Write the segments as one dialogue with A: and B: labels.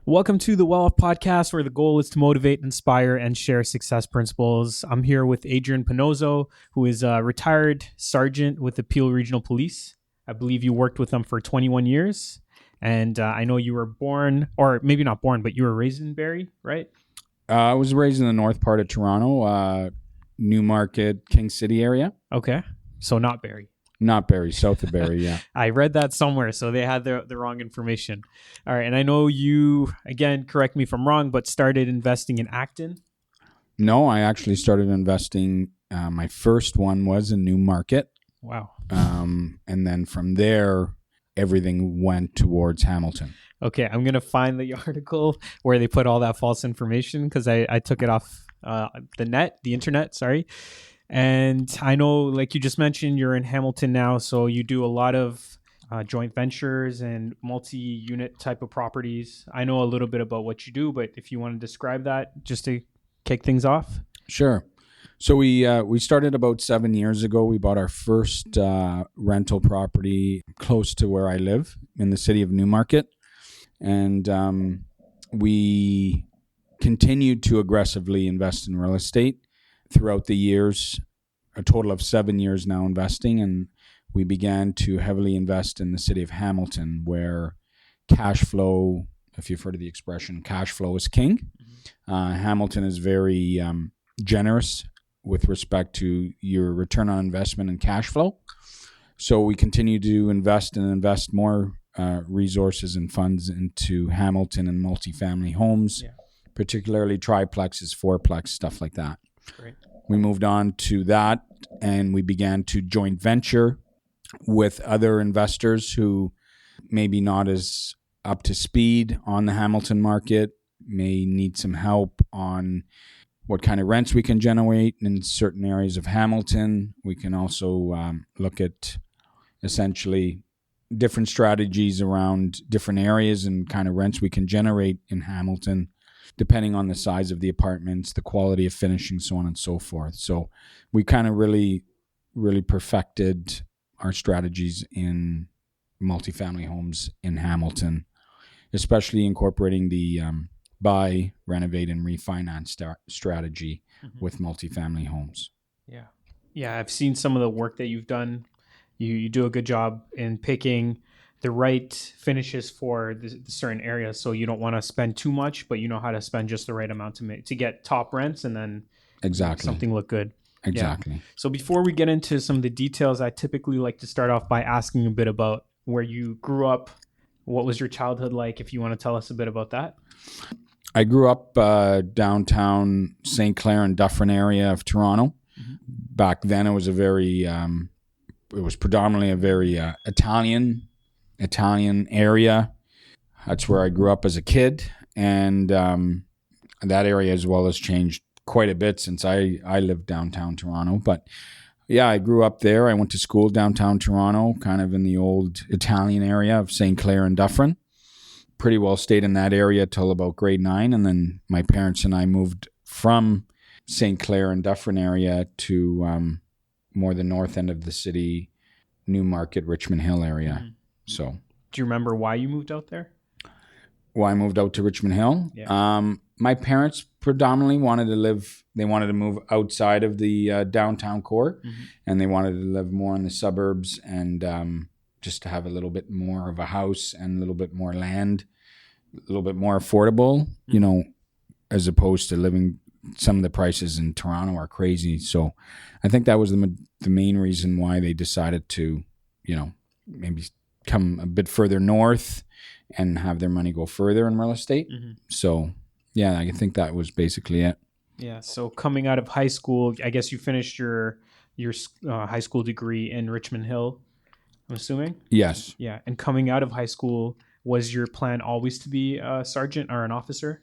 A: Welcome to the Well Off Podcast, where the goal is to motivate, inspire, and share success principles. I'm here with Adrian Pannozzo, who is a retired sergeant with the Peel Regional Police. I believe you worked with them for 21 years. And I know you were born, or maybe not born, but you were raised in Barrie, right?
B: I was raised in the north part of Toronto, Newmarket, King City area.
A: Okay. So not Barrie.
B: Not Barrie, south of Barrie, yeah.
A: I read that somewhere, so they had the wrong information. All right, and I know you, again, correct me if I'm wrong, but started investing in Acton?
B: No, I actually started investing. My first one was in Newmarket.
A: Wow.
B: And then from there, everything went towards Hamilton.
A: Okay, I'm going to find the article where they put all that false information because I took it off the internet, sorry. And I know, like you just mentioned, you're in Hamilton now, so you do a lot of joint ventures and multi-unit type of properties. I know a little bit about what you do, but if you want to describe that just to kick things off.
B: Sure. So we started about 7 years ago. We bought our first rental property close to where I live in the city of Newmarket. And we continued to aggressively invest in real estate throughout the years, a total of 7 years now investing, and we began to heavily invest in the city of Hamilton, where cash flow, if you've heard of the expression, cash flow is king. Hamilton is very generous with respect to your return on investment and cash flow. So we continue to invest more resources and funds into Hamilton and multifamily homes, particularly triplexes, fourplex, stuff like that.
A: Great.
B: We moved on to that, and we began to joint venture with other investors who maybe not as up to speed on the Hamilton market, may need some help on what kind of rents we can generate in certain areas of Hamilton. We can also look at essentially different strategies around different areas and kind of rents we can generate in Hamilton, depending on the size of the apartments, the quality of finishing, so on and so forth. So we kind of really perfected our strategies in multifamily homes in Hamilton, especially incorporating the buy, renovate, and refinance strategy with multifamily homes.
A: Yeah, I've seen some of the work that you've done. You do a good job in picking the right finishes for the certain areas, so you don't want to spend too much, but you know how to spend just the right amount to get top rents and then make something look good.
B: Exactly.
A: Yeah. So before we get into some of the details, I typically like to start off by asking a bit about where you grew up. What was your childhood like, if you want to tell us a bit about that?
B: I grew up downtown St. Clair and Dufferin area of Toronto. Back then, it was predominantly a very Italian area. That's where I grew up as a kid, and that area as well has changed quite a bit since I lived downtown Toronto. But yeah, I grew up there. I went to school downtown Toronto, kind of in the old Italian area of St. Clair and Dufferin. Pretty well stayed in that area till about grade 9, and then my parents and I moved from St. Clair and Dufferin area to more the north end of the city, Newmarket, Richmond Hill area. So,
A: do you remember why you moved out there?
B: Why I moved out to Richmond Hill? Yeah. My parents predominantly wanted to move outside of the downtown core, and they wanted to live more in the suburbs and just to have a little bit more of a house and a little bit more land, a little bit more affordable, as opposed to living. Some of the prices in Toronto are crazy. So I think that was the main reason why they decided to, maybe come a bit further north and have their money go further in real estate. So, yeah, I think that was basically it.
A: Yeah. So coming out of high school, I guess you finished your high school degree in Richmond Hill, I'm assuming?
B: Yes.
A: Yeah. And coming out of high school, was your plan always to be a sergeant or an officer?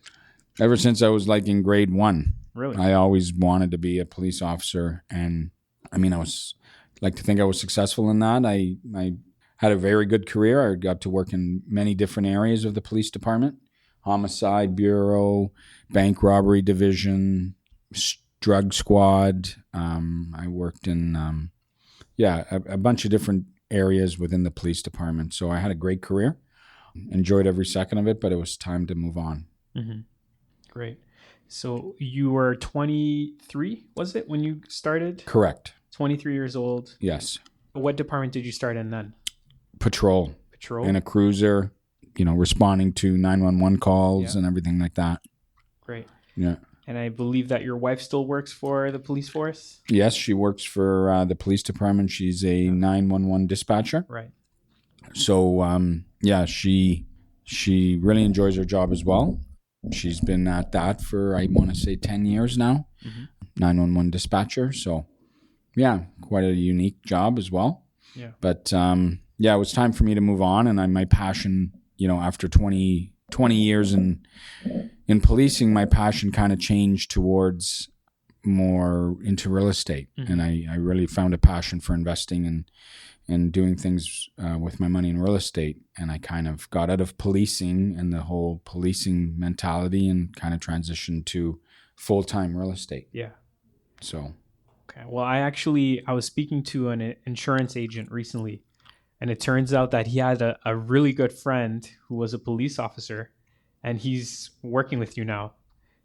B: Ever since I was like in grade 1.
A: Really?
B: I always wanted to be a police officer. And I mean, I was like to think I was successful in that. I had a very good career. I got to work in many different areas of the police department: homicide bureau, bank robbery division, drug squad. I worked in, a bunch of different areas within the police department. So I had a great career. Enjoyed every second of it, but it was time to move on.
A: Mm-hmm. Great. So you were 23, was it, when you started?
B: Correct.
A: 23 years old.
B: Yes.
A: What department did you start in then?
B: Patrol. In a cruiser, responding to 911 calls and everything like that.
A: Great.
B: Yeah.
A: And I believe that your wife still works for the police force?
B: Yes, she works for the police department. She's a 911 dispatcher.
A: Right.
B: So, she really enjoys her job as well. She's been at that for, I want to say, 10 years now. 911 dispatcher. So, yeah, quite a unique job as well.
A: Yeah.
B: But, it was time for me to move on. And my passion, after 20 years in policing, my passion kind of changed towards more into real estate. And I really found a passion for investing and doing things with my money in real estate. And I kind of got out of policing and the whole policing mentality and kind of transitioned to full-time real estate.
A: Yeah.
B: So.
A: Okay. Well, I was speaking to an insurance agent recently, and it turns out that he had a really good friend who was a police officer, and he's working with you now.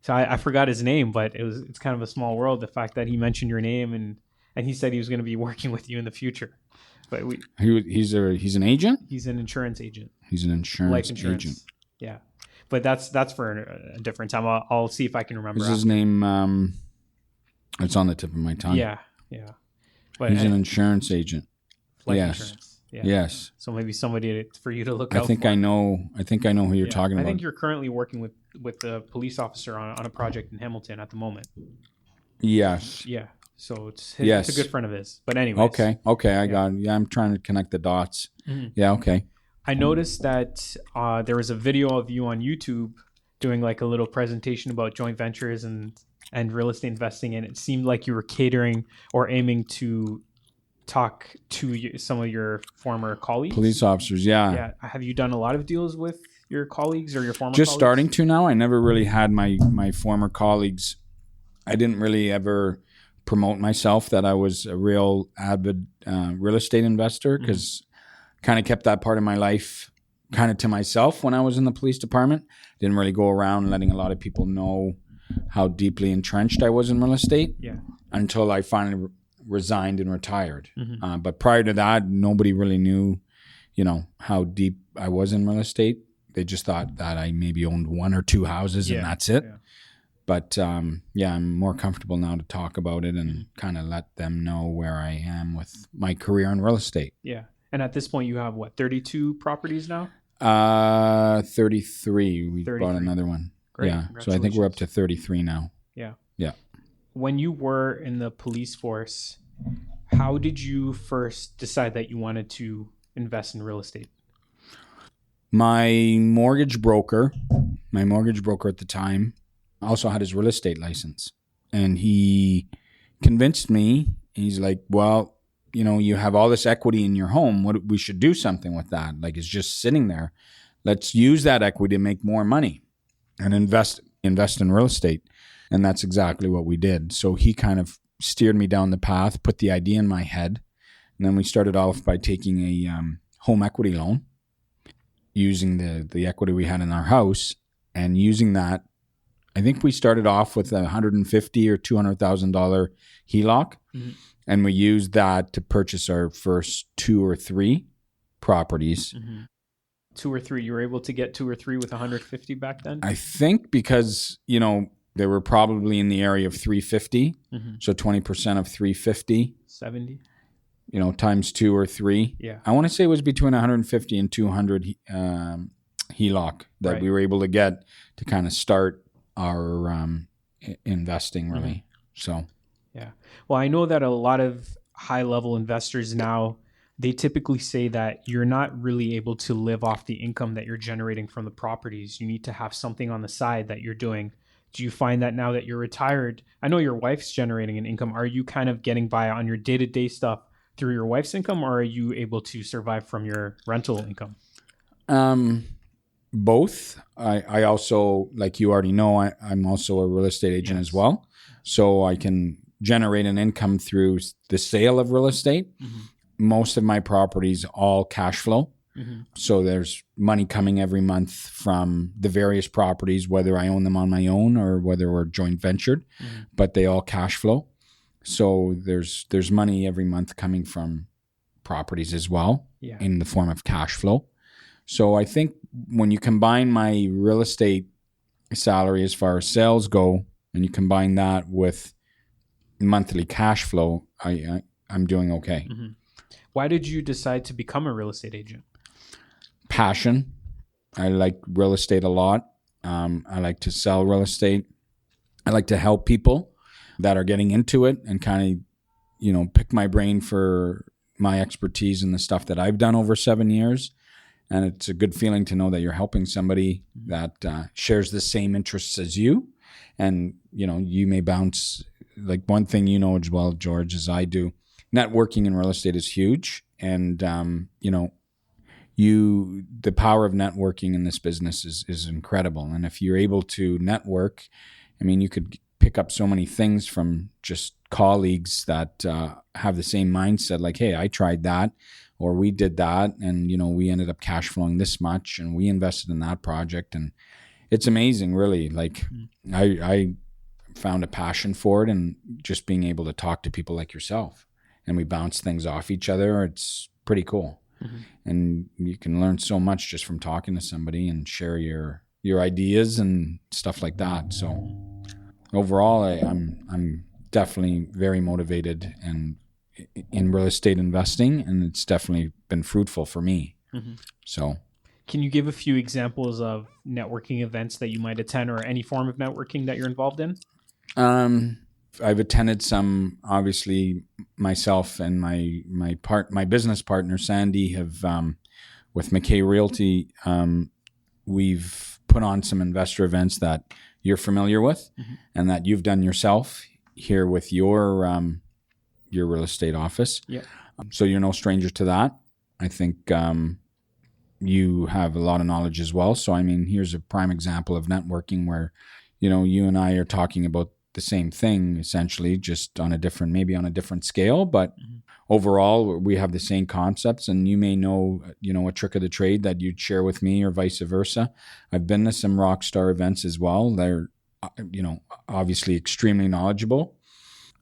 A: So I forgot his name, but it's kind of a small world. The fact that he mentioned your name and he said he was going to be working with you in the future. But
B: he's an agent?
A: He's an insurance agent.
B: He's an
A: life
B: insurance agent.
A: Yeah. But that's for a different time. I'll see if I can remember.
B: Is his name it's on the tip of my tongue.
A: Yeah. But
B: he's an insurance agent.
A: Life
B: yes.
A: Insurance. Yeah.
B: Yes.
A: So maybe somebody for you to look out
B: I think
A: for.
B: I know who you're talking about.
A: I think you're currently working with a police officer on a project in Hamilton at the moment.
B: Yes.
A: Yeah. So it's a good friend of his. But anyways.
B: Okay. I got it. Yeah, I'm trying to connect the dots. Mm-hmm. Yeah, okay.
A: I noticed that there was a video of you on YouTube doing like a little presentation about joint ventures and real estate investing, and it seemed like you were catering or aiming to talk to some of your former colleagues.
B: Police officers, yeah.
A: Yeah. Have you done a lot of deals with your colleagues or your former
B: Just
A: colleagues?
B: starting to now. I never really had my former colleagues. I didn't really ever promote myself that I was a real avid real estate investor, because kind of kept that part of my life kind of to myself when I was in the police department. Didn't really go around letting a lot of people know how deeply entrenched I was in real estate until I finally resigned and retired. But prior to that, nobody really knew, how deep I was in real estate. They just thought that I maybe owned one or two houses and that's it. Yeah. But I'm more comfortable now to talk about it and kind of let them know where I am with my career in real estate.
A: Yeah. And at this point, you have 32 properties now?
B: 33. We bought another one.
A: Great.
B: Yeah. So I think we're up to 33 now.
A: Yeah.
B: Yeah.
A: When you were in the police force, how did you first decide that you wanted to invest in real estate?
B: My mortgage broker at the time also had his real estate license, and he convinced me. He's like, well, you have all this equity in your home. We should do something with that. Like, it's just sitting there. Let's use that equity to make more money and invest in real estate. And that's exactly what we did. So he kind of steered me down the path, put the idea in my head. And then we started off by taking a home equity loan, using the equity we had in our house, and using that. I think we started off with $150,000 or $200,000 HELOC, and we used that to purchase our first 2 or 3 properties.
A: 2 or 3, you were able to get 2 or 3 with 150 back then?
B: I think because, they were probably in the area of 350. So 20% of 350.
A: 70.
B: Times 2 or 3.
A: Yeah.
B: I want to say it was between 150 and 200 HELOC that we were able to get to kind of start our investing, really. So. Yeah.
A: Well, I know that a lot of high-level investors now, they typically say that you're not really able to live off the income that you're generating from the properties. You need to have something on the side that you're doing. Do you find that now that you're retired? I know your wife's generating an income. Are you kind of getting by on your day-to-day stuff through your wife's income, or are you able to survive from your rental income?
B: Both. I also, like you already know, I'm also a real estate agent as well. So I can generate an income through the sale of real estate. Most of my properties all cash flow. So there's money coming every month from the various properties, whether I own them on my own or whether we're joint ventured, but they all cash flow. So there's money every month coming from properties as well in the form of cash flow. So I think when you combine my real estate salary as far as sales go, and you combine that with monthly cash flow, I'm doing okay.
A: Why did you decide to become a real estate agent?
B: Passion. I like real estate a lot. I like to sell real estate. I like to help people that are getting into it and kind of, pick my brain for my expertise in the stuff that I've done over 7 years. And it's a good feeling to know that you're helping somebody that shares the same interests as you. And, you may bounce, like one thing as well, George, as I do, networking in real estate is huge. And, the power of networking in this business is incredible. And if you're able to network, you could pick up so many things from just colleagues that have the same mindset, like, hey, I tried that, or we did that, and we ended up cash flowing this much, and we invested in that project. And it's amazing, really. Like I found a passion for it, and just being able to talk to people like yourself, and we bounce things off each other. It's pretty cool. And you can learn so much just from talking to somebody and share your ideas and stuff like that. So overall, I'm definitely very motivated and in real estate investing, and it's definitely been fruitful for me. So
A: can you give a few examples of networking events that you might attend, or any form of networking that you're involved in?
B: I've attended some. Obviously, myself and my business partner Sandy have with McKay Realty. We've put on some investor events that you're familiar with, and that you've done yourself here with your real estate office. So you're no stranger to that. I think you have a lot of knowledge as well. So here's a prime example of networking where you and I are talking about the same thing, essentially, just on a different scale, but overall we have the same concepts. And you may know a trick of the trade that you'd share with me, or vice versa. I've been to some rock star events as well. They're obviously extremely knowledgeable,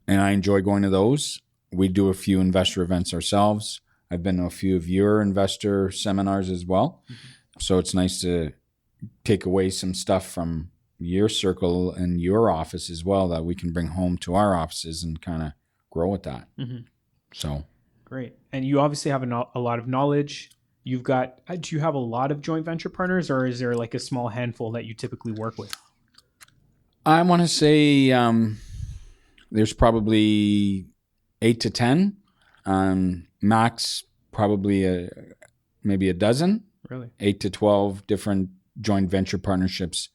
B: and I enjoy going to those. We do a few investor events ourselves. I've been to a few of your investor seminars as well. So it's nice to take away some stuff from your circle and your office as well that we can bring home to our offices and kind of grow with that. So
A: great. And you obviously have a lot of knowledge. Do you have a lot of joint venture partners, or is there like a small handful that you typically work with?
B: I want to say there's probably 8 to 10, max probably maybe a dozen.
A: Really?
B: 8 to 12 different joint venture partnerships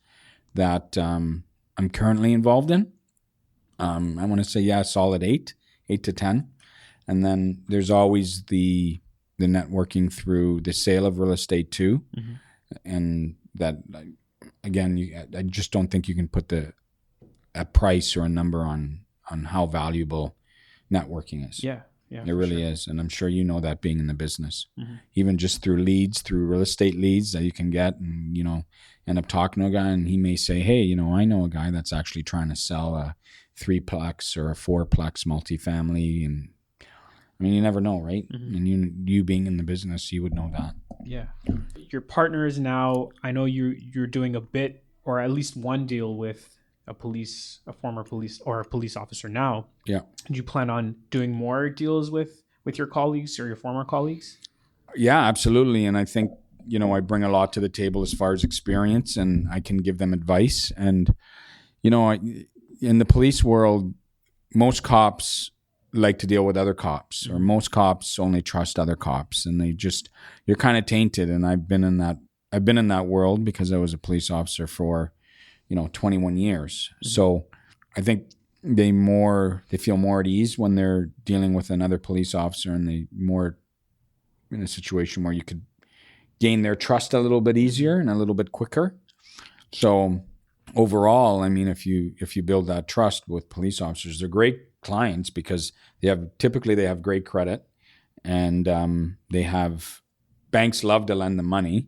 B: that I'm currently involved in. I want to say, solid 8 to 10. And then there's always the networking through the sale of real estate too. And that, again, I just don't think you can put a price or a number on how valuable networking is.
A: Yeah,
B: it really is. And I'm sure you know that, being in the business, even just through real estate leads that you can get, and, end up talking to a guy, and he may say, hey, I know a guy that's actually trying to sell a 3-plex or a 4-plex multifamily. And you never know, right? And you being in the business, you would know that.
A: Yeah. Your partner is now, I know you're doing a bit, or at least one deal with a former police or a police officer now.
B: Yeah.
A: Do you plan on doing more deals with your colleagues or your former colleagues?
B: Yeah, absolutely. And I think, I bring a lot to the table as far as experience, and I can give them advice. And, in the police world, most cops like to deal with other cops, or most cops only trust other cops, and you're kind of tainted. And I've been in that world because I was a police officer for 21 years. So I think they feel more at ease when they're dealing with another police officer, and they more in a situation where you could gain their trust a little bit easier and a little bit quicker. So overall, if you build that trust with police officers, they're great clients because typically they have great credit, and they have banks love to lend them money,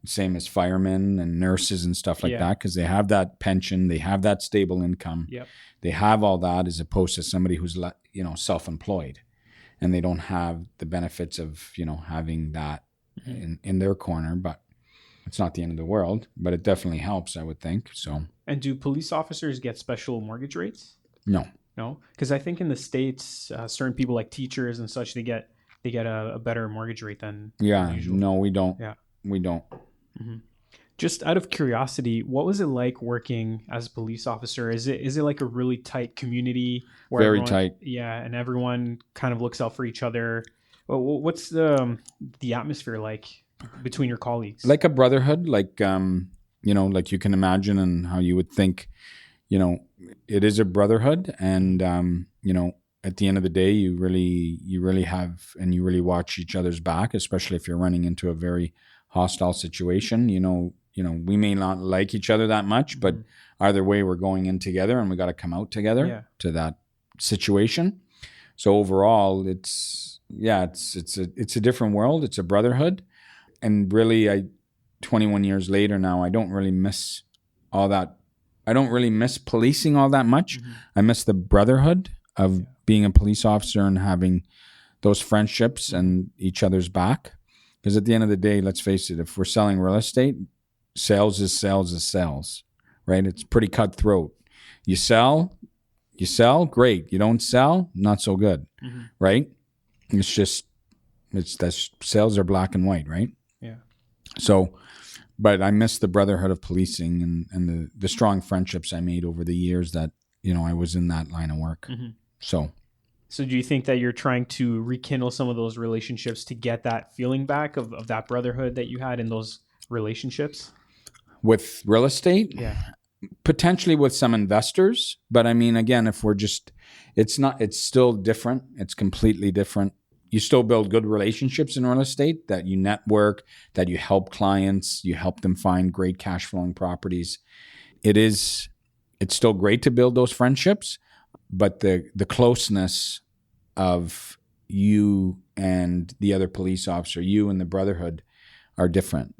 B: same as firemen and nurses and stuff like that, because they have that pension, they have that stable income.
A: Yep.
B: They have all that, as opposed to somebody who's, self-employed, and they don't have the benefits of, having that in their corner. But it's not the end of the world, but it definitely helps, I would think. So.
A: And do police officers get special mortgage rates?
B: No.
A: No, because I think in the States, certain people like teachers and such, they get a better mortgage rate than usual.
B: No, we don't.
A: Yeah,
B: we don't.
A: Mm-hmm. Just out of curiosity, what was it like working as a police officer? Is it like a really tight community? Where
B: Very tight.
A: Yeah, and everyone kind of looks out for each other. What's the atmosphere like between your colleagues?
B: Like a brotherhood, like like you can imagine, and how you would think. It is a brotherhood, and at the end of the day, you really have, and you really watch each other's back, especially if you're running into a very hostile situation. We may not like each other that much, but either way, we're going in together, and we got to come out together to that situation. So overall, it's a different world. It's a brotherhood, and really, 21 years later now, I don't really miss all that. I don't really miss policing all that much. I miss the brotherhood of being a police officer and having those friendships and each other's back. Because at the end of the day, let's face it, if we're selling real estate, sales is sales, right? It's pretty cutthroat. You sell, great. You don't sell, not so good, right? That's sales are black and white, right?
A: Yeah.
B: So, but I miss the brotherhood of policing and the strong friendships I made over the years that, I was in that line of work. So
A: do you think that you're trying to rekindle some of those relationships to get that feeling back of that brotherhood that you had in those relationships?
B: With real estate?
A: Yeah.
B: Potentially with some investors. But I mean, again, it's still different. It's completely different. You still build good relationships in real estate, that you network, that you help clients, you help them find great cash flowing properties. It's still great to build those friendships, but the closeness of you and the other police officer, you and the brotherhood, are different.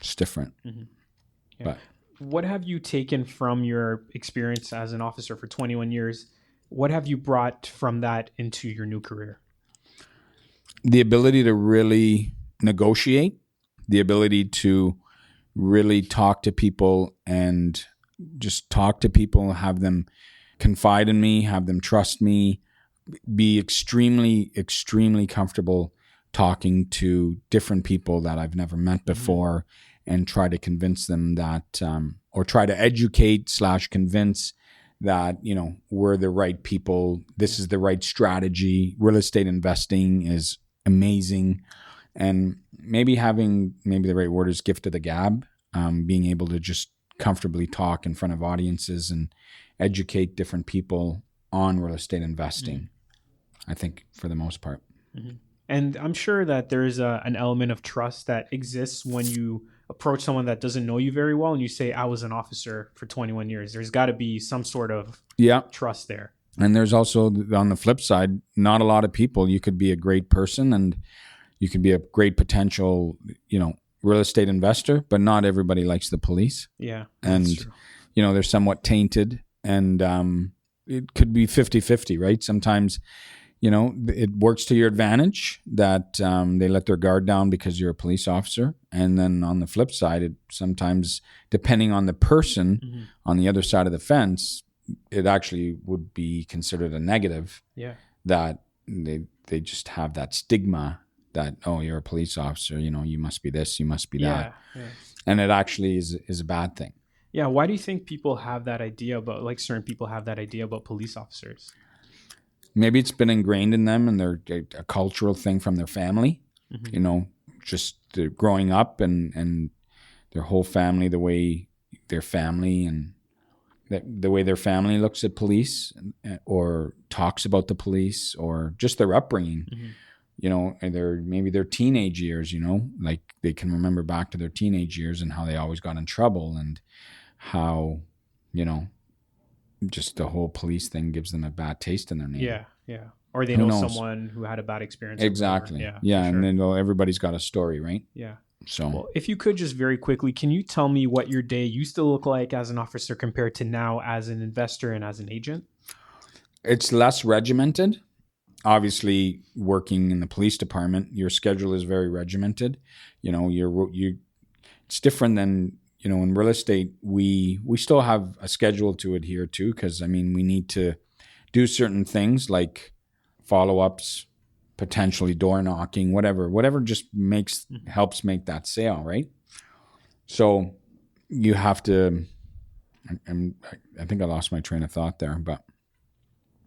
B: It's different.
A: Yeah.
B: But
A: what have you taken from your experience as an officer for 21 years? What have you brought from that into your new career?
B: The ability to really negotiate, the ability to really talk to people and just talk to people, have them confide in me, have them trust me, be extremely, extremely comfortable talking to different people that I've never met before, and try to convince them that, or try to educate / convince that, we're the right people. This is the right strategy. Real estate investing is amazing. And maybe the right word is gift of the gab, being able to just comfortably talk in front of audiences and educate different people on real estate investing, I think, for the most part.
A: And I'm sure that there's an element of trust that exists when you approach someone that doesn't know you very well and you say, I was an officer for 21 years. There's got to be some sort of trust there.
B: And there's also, on the flip side, not a lot of people. You could be a great person and you could be a great potential, real estate investor, but not everybody likes the police.
A: Yeah.
B: And, they're somewhat tainted, and it could be 50-50, right? Sometimes, it works to your advantage that they let their guard down because you're a police officer. And then on the flip side, it sometimes, depending on the person on the other side of the fence, it actually would be considered a negative.
A: Yeah.
B: That they just have that stigma that, oh, you're a police officer, you must be this, you must be that.
A: Yeah.
B: And it actually is a bad thing.
A: Yeah. Why do you think people have that idea about, like, certain people have that idea about police officers?
B: Maybe it's been ingrained in them, and they're a cultural thing from their family, just growing up and their whole family, the way their family and the way their family looks at police or talks about the police, or just their upbringing, and maybe their teenage years, like they can remember back to their teenage years and how they always got in trouble, and how, just the whole police thing gives them a bad taste in their name.
A: Yeah. Yeah. Or they
B: Who
A: know
B: knows?
A: someone who had a bad experience.
B: Exactly.
A: Yeah.
B: Yeah.
A: For
B: And
A: sure.
B: then everybody's got a story, right?
A: Yeah.
B: So
A: Well, if you could just very quickly, can you tell me what your day used to look like as an officer compared to now as an investor and as an agent?
B: it's less regimented. Obviously, working in the police department, your schedule is very regimented. It's different than, in real estate. We still have a schedule to adhere to, because I mean, we need to do certain things like follow-ups, potentially door knocking, whatever just helps make that sale, right? So you have to. I think I lost my train of thought there, but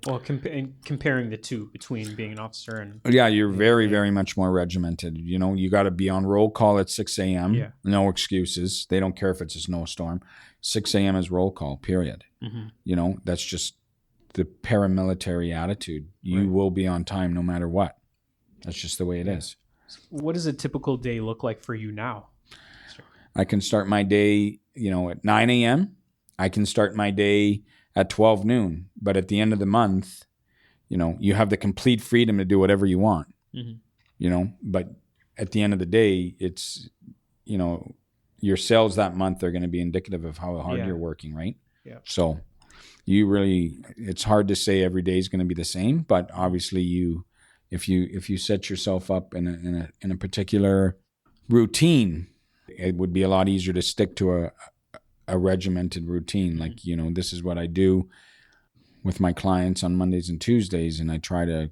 A: Well, comparing the two between being an officer and
B: yeah, you're very much more regimented. You got to be on roll call at 6 a.m.
A: Yeah.
B: No excuses. They don't care if it's a snowstorm. 6 a.m. is roll call, period. That's just the paramilitary attitude. You will be on time no matter what. That's just the way it is.
A: What does a typical day look like for you now?
B: I can start my day, at 9 a.m. I can start my day at 12 noon. But at the end of the month, you have the complete freedom to do whatever you want. But at the end of the day, it's, your sales that month are going to be indicative of how hard you're working, right?
A: Yeah.
B: So it's hard to say every day is going to be the same, but obviously if you set yourself up in a particular routine, it would be a lot easier to stick to a regimented routine. Like, this is what I do with my clients on Mondays and Tuesdays, and I try to,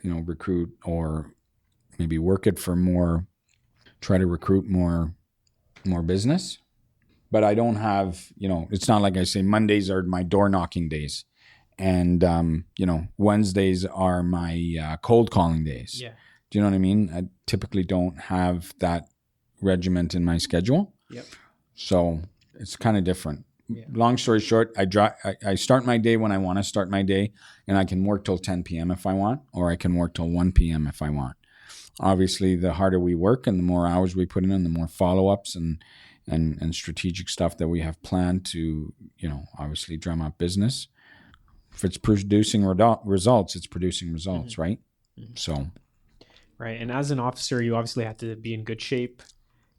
B: recruit or maybe work it for try to recruit more business. But I don't have, it's not like I say Mondays are my door knocking days, and Wednesdays are my cold calling days.
A: Yeah.
B: Do you know what I mean? I typically don't have that regiment in my schedule.
A: Yep.
B: So it's kind of different.
A: Yeah.
B: Long story short, I start my day when I want to start my day, and I can work till 10 p.m. if I want, or I can work till 1 p.m. if I want. Obviously, the harder we work and the more hours we put in, the more follow-ups and strategic stuff that we have planned to, obviously drum up business. If it's producing results, it's producing results, right? So.
A: Right. And as an officer, you obviously have to be in good shape.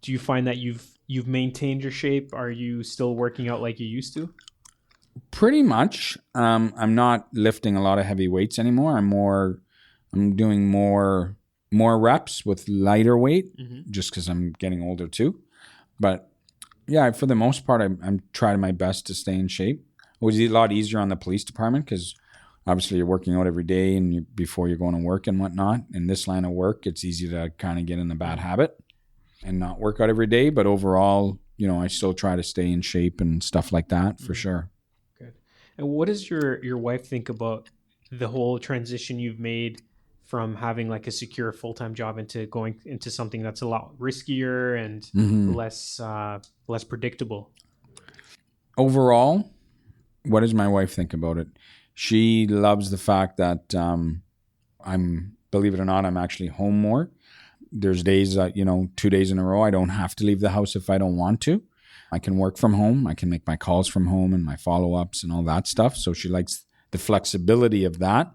A: Do you find that you've maintained your shape? Are you still working out like you used to?
B: Pretty much. I'm not lifting a lot of heavy weights anymore. I'm doing more reps with lighter weight, just because I'm getting older too. But yeah, for the most part, I'm trying my best to stay in shape. It was a lot easier on the police department because obviously you're working out every day and before you're going to work and whatnot. In this line of work, it's easy to kind of get in the bad habit and not work out every day. But overall, I still try to stay in shape and stuff like that for sure.
A: Good. And what does your wife think about the whole transition you've made from having like a secure full-time job into going into something that's a lot riskier and less predictable?
B: Overall, what does my wife think about it? She loves the fact that believe it or not, I'm actually home more. There's days that, 2 days in a row, I don't have to leave the house if I don't want to. I can work from home. I can make my calls from home and my follow-ups and all that stuff. So she likes the flexibility of that.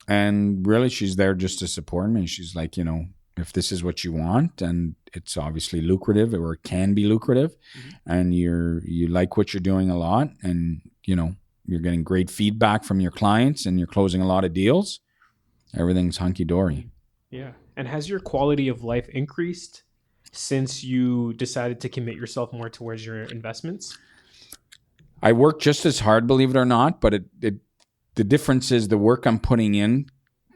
B: And really, she's there just to support me. She's like, if this is what you want and it's obviously lucrative or it can be lucrative and you like what you're doing a lot and, you're getting great feedback from your clients and you're closing a lot of deals, everything's hunky-dory.
A: Yeah. And has your quality of life increased since you decided to commit yourself more towards your investments?
B: I work just as hard, believe it or not, but the difference is the work I'm putting in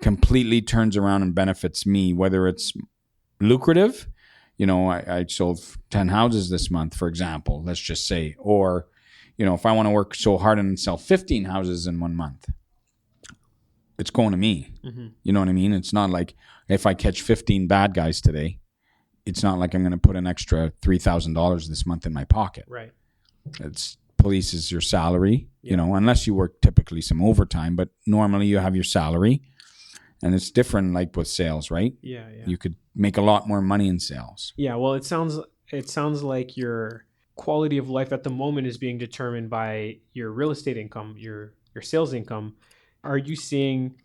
B: completely turns around and benefits me, whether it's lucrative. I sold 10 houses this month, for example, let's just say, or, if I want to work so hard and sell 15 houses in 1 month, it's going to me. You know what I mean? It's not like if I catch 15 bad guys today, it's not like I'm going to put an extra $3,000 this month in my pocket.
A: Right.
B: It's police is your salary, unless you work typically some overtime, but normally you have your salary. And it's different like with sales, right?
A: Yeah.
B: You could make a lot more money in sales.
A: Yeah, well, it sounds like your quality of life at the moment is being determined by your real estate income, your sales income. Are you seeing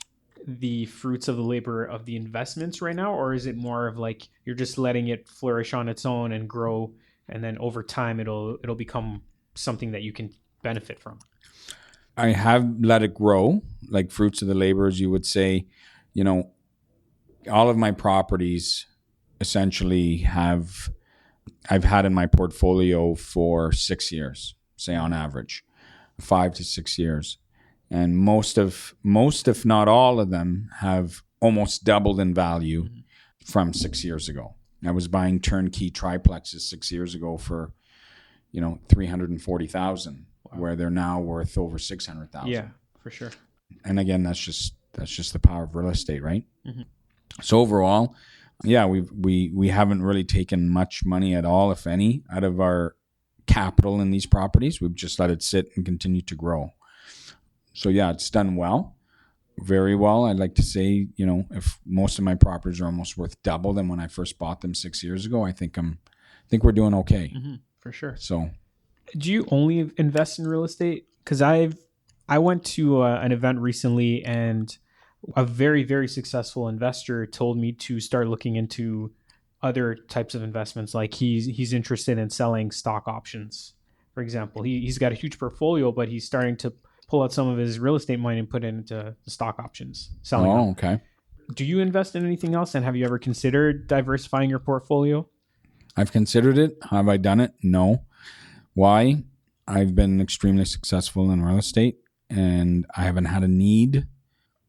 A: the fruits of the labor of the investments right now, or is it more of like you're just letting it flourish on its own and grow, and then over time it'll become something that you can benefit from?
B: I have let it grow, like fruits of the labor, as you would say. You know, all of my properties essentially I've had in my portfolio for 6 years, say on average, 5 to 6 years. And most, if not all of them, have almost doubled in value from 6 years ago. I was buying turnkey triplexes 6 years ago for, $340,000, where they're now worth over $600,000.
A: Yeah, for sure.
B: And again, that's just the power of real estate, right? Mm-hmm. So overall, yeah, we haven't really taken much money at all, if any, out of our capital in these properties. We've just let it sit and continue to grow. So yeah, it's done well, very well. I'd like to say, if most of my properties are almost worth double than when I first bought them 6 years ago, I think we're doing okay.
A: Mm-hmm, for sure.
B: So,
A: do you only invest in real estate? Because I went to an event recently, and a very, very successful investor told me to start looking into other types of investments. Like he's interested in selling stock options, for example. He's got a huge portfolio, but he's starting to pull out some of his real estate money and put it into the stock options, selling them.
B: Okay.
A: Do you invest in anything else? And have you ever considered diversifying your portfolio?
B: I've considered it. Have I done it? No. Why? I've been extremely successful in real estate, and I haven't had a need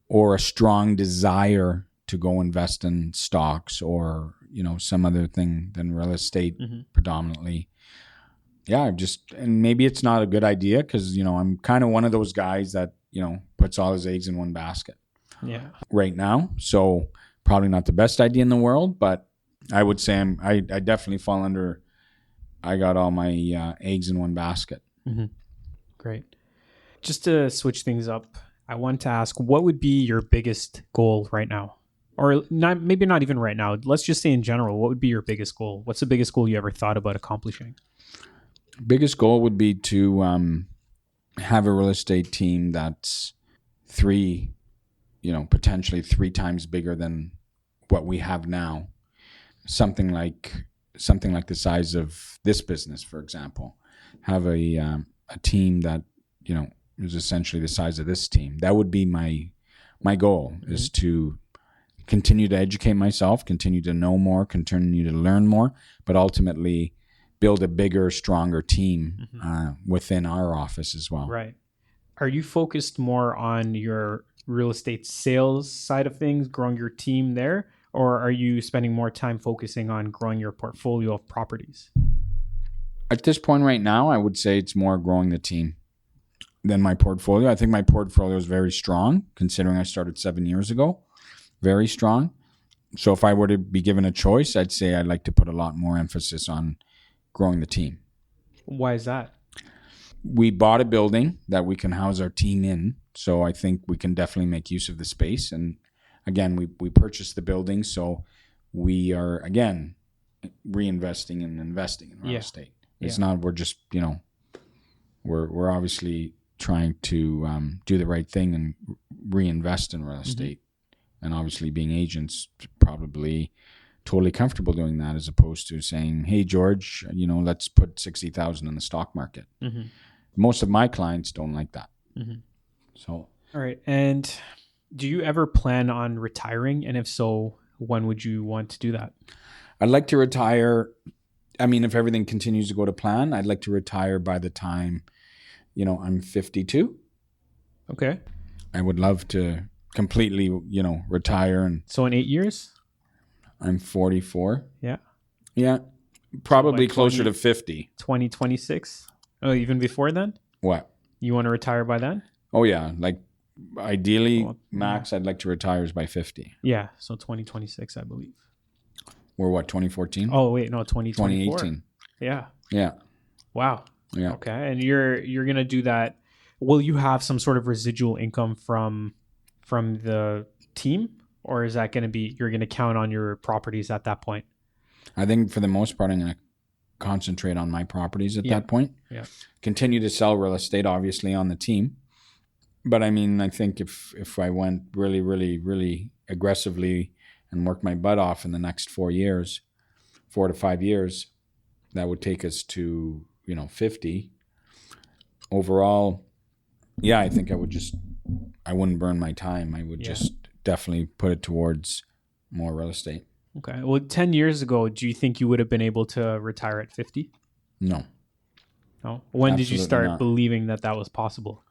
B: or a strong desire to go invest in stocks or, some other thing than real estate predominantly. Yeah, and maybe it's not a good idea because, I'm kind of one of those guys that, puts all his eggs in one basket right now. So probably not the best idea in the world, but I would say I definitely fall under, I got all my eggs in one basket.
A: Mm-hmm. Great. Just to switch things up, I want to ask, what would be your biggest goal right now? Or maybe not even right now. Let's just say in general, what would be your biggest goal? What's the biggest goal you ever thought about accomplishing?
B: Biggest goal would be to have a real estate team that's potentially 3 times bigger than what we have now. Something like the size of this business, for example. Have a team that, is essentially the size of this team. That would be my goal, is to continue to educate myself, continue to know more, continue to learn more, but ultimately build a bigger, stronger team within our office as well.
A: Right. Are you focused more on your real estate sales side of things, growing your team there, or are you spending more time focusing on growing your portfolio of properties?
B: At this point right now, I would say it's more growing the team than my portfolio. I think my portfolio is very strong, considering I started 7 years ago. Very strong. So if I were to be given a choice, I'd say I'd like to put a lot more emphasis on growing the team.
A: Why is that?
B: We bought a building that we can house our team in, so I think we can definitely make use of the space. And again, we purchased the building, so we are, again, reinvesting and investing in real estate. It's not, we're just, we're obviously trying to do the right thing and reinvest in real estate. And obviously being agents, probably totally comfortable doing that, as opposed to saying, hey, George, let's put 60,000 in the stock market. Most of my clients don't like that. So, all
A: right. And do you ever plan on retiring? And if so, when would you want to do that?
B: I'd like to retire. I mean, if everything continues to go to plan, I'd like to retire by the time, I'm 52.
A: Okay.
B: I would love to completely, retire. And
A: so in 8 years?
B: I'm 44.
A: Yeah.
B: Yeah. Probably so closer to 50.
A: 2026? Oh, even before then?
B: What?
A: You want to retire by then?
B: Oh, yeah. Like, ideally, max I'd like to retire is by 50.
A: Yeah. So 2026, I believe.
B: We're what, 2014?
A: Oh, wait. No, 2024.
B: 2018.
A: Yeah.
B: Yeah.
A: Wow.
B: Yeah.
A: Okay. And you're going to do that. Will you have some sort of residual income from the team? Or is that going to be, you're going to count on your properties at that point?
B: I think for the most part, I'm going to concentrate on my properties at that point.
A: Yeah.
B: Continue to sell real estate, obviously, on the team. But I mean, I think if I went really, really, really aggressively and worked my butt off in the next 4 to 5 years, that would take us to, 50. Overall, yeah, I think I wouldn't burn my time. I would just definitely put it towards more real estate.
A: Okay. Well, 10 years ago, do you think you would have been able to retire at 50?
B: No.
A: No. When did you
B: Absolutely
A: start
B: not.
A: believing that was possible?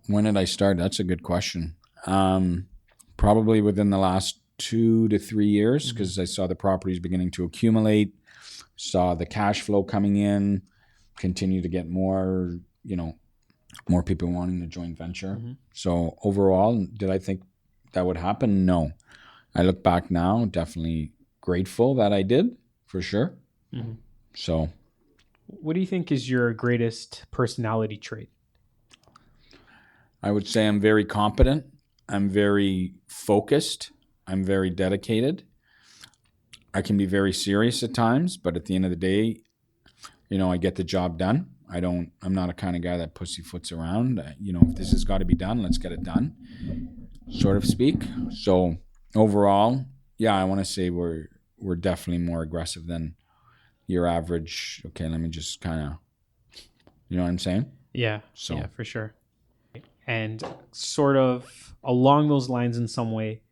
B: When did I start? That's a good question. Probably within the last 2 to 3 years, because I saw the properties beginning to accumulate, saw the cash flow coming in, continue to get more, more people wanting to joint venture. So overall, did I think that would happen? No. I look back now, definitely grateful that I did, for sure. So,
A: what do you think is your greatest personality trait?
B: I would say I'm very competent. I'm very focused. I'm very dedicated. I can be very serious at times, but at the end of the day, I get the job done. I'm not a kind of guy that pussyfoots around. If this has got to be done, let's get it done, sort of speak. So overall, yeah, I want to say we're definitely more aggressive than your average. Okay, let me just kind of, you know what I'm saying?
A: Yeah.
B: So.
A: Yeah, for sure. And sort of along those lines in some way,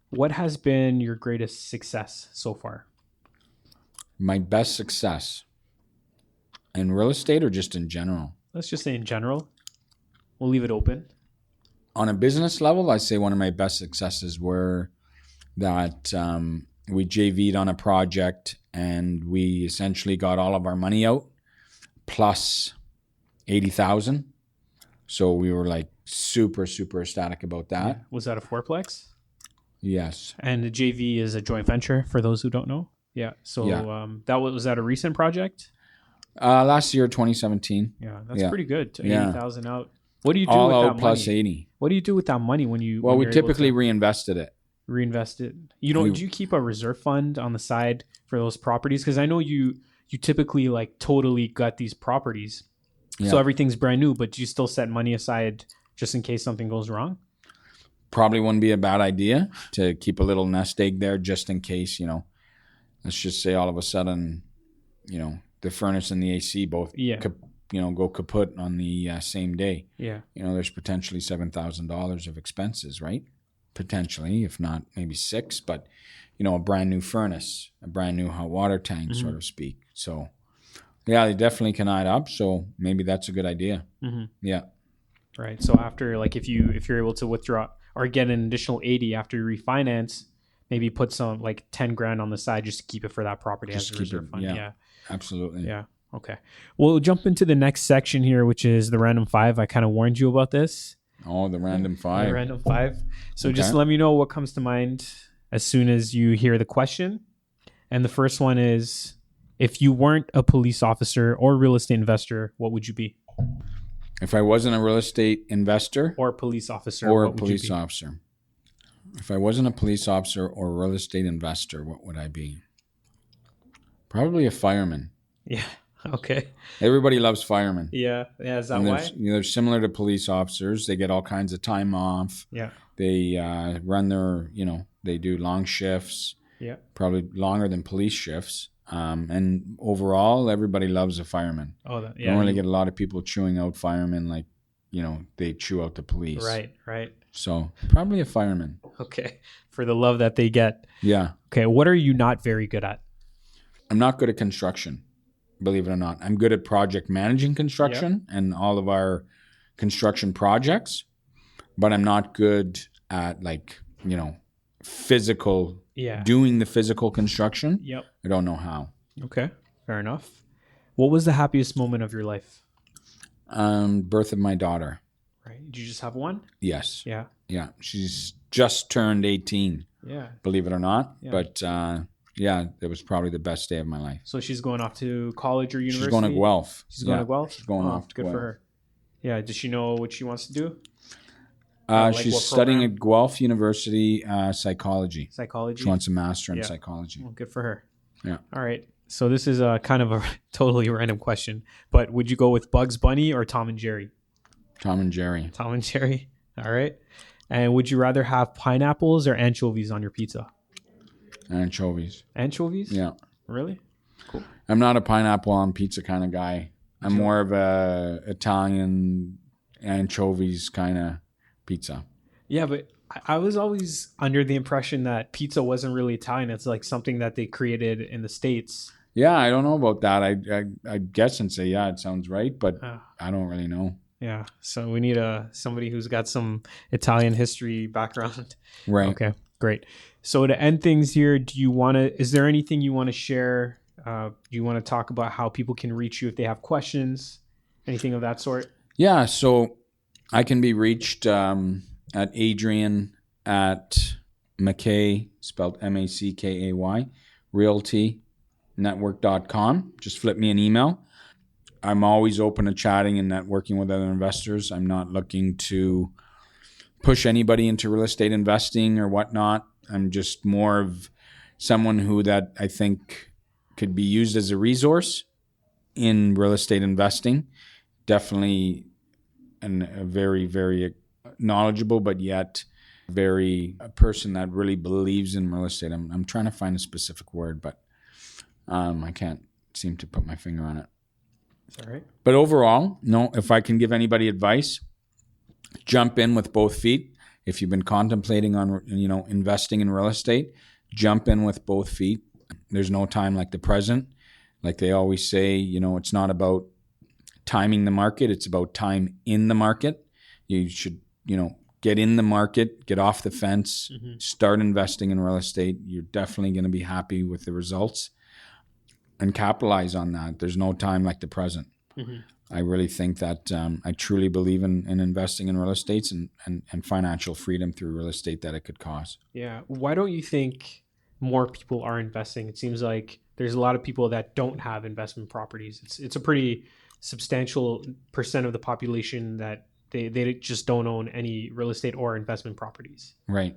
A: what has been your greatest success so far?
B: My best success in real estate or just in general?
A: Let's just say in general. We'll leave it open.
B: On a business level, I say one of my best successes were that we JV'd on a project and we essentially got all of our money out plus 80,000. So we were like super, super ecstatic about that.
A: Yeah. Was that a fourplex?
B: Yes.
A: And the JV is a joint venture for those who don't know. Yeah. So was that a recent project?
B: Last year, 2017.
A: Yeah, that's pretty good. 80,000 out. What do you do
B: all
A: with
B: out
A: that
B: plus
A: money?
B: 80.
A: What do you do with that money when you?
B: Well,
A: when
B: we
A: you're able
B: typically
A: to
B: reinvested it.
A: reinvest it. Do you keep a reserve fund on the side for those properties? Because I know you typically like totally gut these properties, so everything's brand new. But do you still set money aside just in case something goes wrong?
B: Probably wouldn't be a bad idea to keep a little nest egg there just in case. Let's just say all of a sudden, the furnace and the AC both go kaput on the same day.
A: Yeah.
B: There's potentially $7,000 of expenses, right? Potentially, if not maybe $6,000, but a brand new furnace, a brand new hot water tank, so to speak. So yeah, they definitely can add up. So maybe that's a good idea. Yeah.
A: Right. So after, like, if you're able to withdraw or get an additional 80 after you refinance, maybe put some like 10 grand on the side just to keep it for that property as a reserve fund.
B: Yeah. Absolutely.
A: Yeah. Okay. We'll jump into the next section here, which is the random 5. I kind of warned you about this.
B: Oh, the random 5.
A: The random 5. So just let me know what comes to mind as soon as you hear the question. And the first one is, if you weren't a police officer or real estate investor, what would you be?
B: If I wasn't a real estate investor
A: or police officer,
B: or a police officer. If I wasn't a police officer or a real estate investor, what would I be? Probably a fireman.
A: Yeah. Okay.
B: Everybody loves firemen.
A: Yeah. Yeah. Is that why?
B: They're similar to police officers. They get all kinds of time off.
A: Yeah.
B: They run their, they do long shifts.
A: Yeah.
B: Probably longer than police shifts. And overall, everybody loves a fireman.
A: Oh, yeah.
B: You don't really get a lot of people chewing out firemen like, they chew out the police.
A: Right.
B: So probably a fireman.
A: Okay. For the love that they get.
B: Yeah.
A: Okay. What are you not very good at?
B: I'm not good at construction, believe it or not. I'm good at project managing construction and all of our construction projects, but I'm not good at physical, doing the physical construction.
A: Yep.
B: I don't know how.
A: Okay. Fair enough. What was the happiest moment of your life?
B: Birth of my daughter.
A: Right. Did you just have one?
B: Yes.
A: Yeah.
B: Yeah. She's just turned 18.
A: Yeah.
B: Believe it or not.
A: Yeah.
B: But it was probably the best day of my life.
A: So she's going off to college or university?
B: She's going to Guelph.
A: She's going to Guelph?
B: She's going off to
A: Good
B: Guelph.
A: for her. Yeah. Does she know what she wants to do?
B: She's studying at Guelph University psychology.
A: Psychology?
B: She wants a master in psychology.
A: Well, good for her.
B: Yeah.
A: All right. So this is kind of a totally random question, but would you go with Bugs Bunny or Tom and Jerry?
B: Tom and Jerry.
A: Tom and Jerry. All right. And would you rather have pineapples or anchovies on your pizza?
B: Anchovies.
A: Anchovies?
B: Yeah.
A: Really? Cool.
B: I'm not a pineapple on pizza kind of guy. I'm more of a Italian anchovies kind of pizza.
A: Yeah, but I was always under the impression that pizza wasn't really Italian. It's like something that they created in the States.
B: Yeah, I don't know about that. I guess and say, yeah, it sounds right, but I don't really know.
A: Yeah, so we need somebody who's got some Italian history background.
B: Right.
A: Okay, great. So to end things here, is there anything you want to share? Do you want to talk about how people can reach you if they have questions, anything of that sort?
B: Yeah, so I can be reached at Adrian at Mackay, spelled Mackay, realtynetwork.com. Just flip me an email. I'm always open to chatting and networking with other investors. I'm not looking to push anybody into real estate investing or whatnot. I'm just more of someone who that I think could be used as a resource in real estate investing. Definitely a very, very knowledgeable, but yet a person that really believes in real estate. I'm trying to find a specific word, but I can't seem to put my finger on it.
A: All right.
B: But overall, no, if I can give anybody advice, jump in with both feet. If you've been contemplating on, investing in real estate, jump in with both feet. There's no time like the present. Like they always say, it's not about timing the market. It's about time in the market. You should, get in the market, get off the fence, start investing in real estate. You're definitely going to be happy with the results and capitalize on that. There's no time like the present. I really think that I truly believe in investing in real estate and financial freedom through real estate that it could cause.
A: Yeah. Why don't you think more people are investing? It seems like there's a lot of people that don't have investment properties. It's a pretty substantial percent of the population that they just don't own any real estate or investment properties.
B: Right.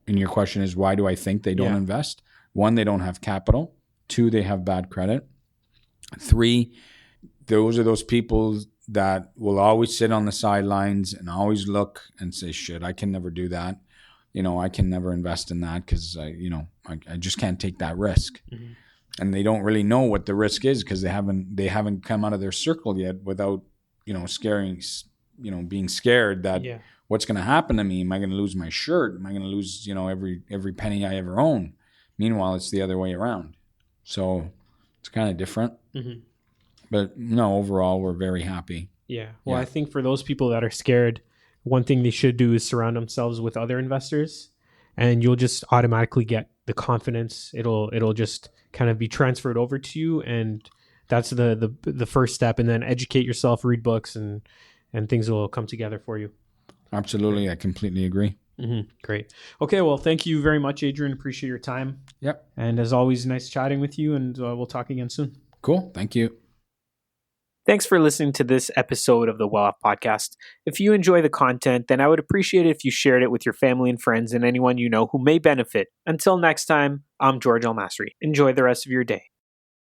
B: And your question is, why do I think they don't invest? 1, they don't have capital. 2, they have bad credit. 3, those are those people that will always sit on the sidelines and always look and say, shit, I can never do that. I can never invest in that because, I just can't take that risk. And they don't really know what the risk is because they haven't come out of their circle yet without, being scared that what's going to happen to me? Am I going to lose my shirt? Am I going to lose, every penny I ever own? Meanwhile, it's the other way around. So it's kind of different. But no, overall, we're very happy.
A: Yeah. Well, I think for those people that are scared, one thing they should do is surround themselves with other investors, and you'll just automatically get the confidence. It'll just kind of be transferred over to you, and that's the first step. And then educate yourself, read books, and things will come together for you.
B: Absolutely. I completely agree.
A: Great. Okay. Well, thank you very much, Adrian. Appreciate your time.
B: Yep.
A: And as always, nice chatting with you, and we'll talk again soon.
B: Cool. Thank you.
A: Thanks for listening to this episode of the Well Off Podcast. If you enjoy the content, then I would appreciate it if you shared it with your family and friends and anyone you know who may benefit. Until next time, I'm George Masri. Enjoy the rest of your day.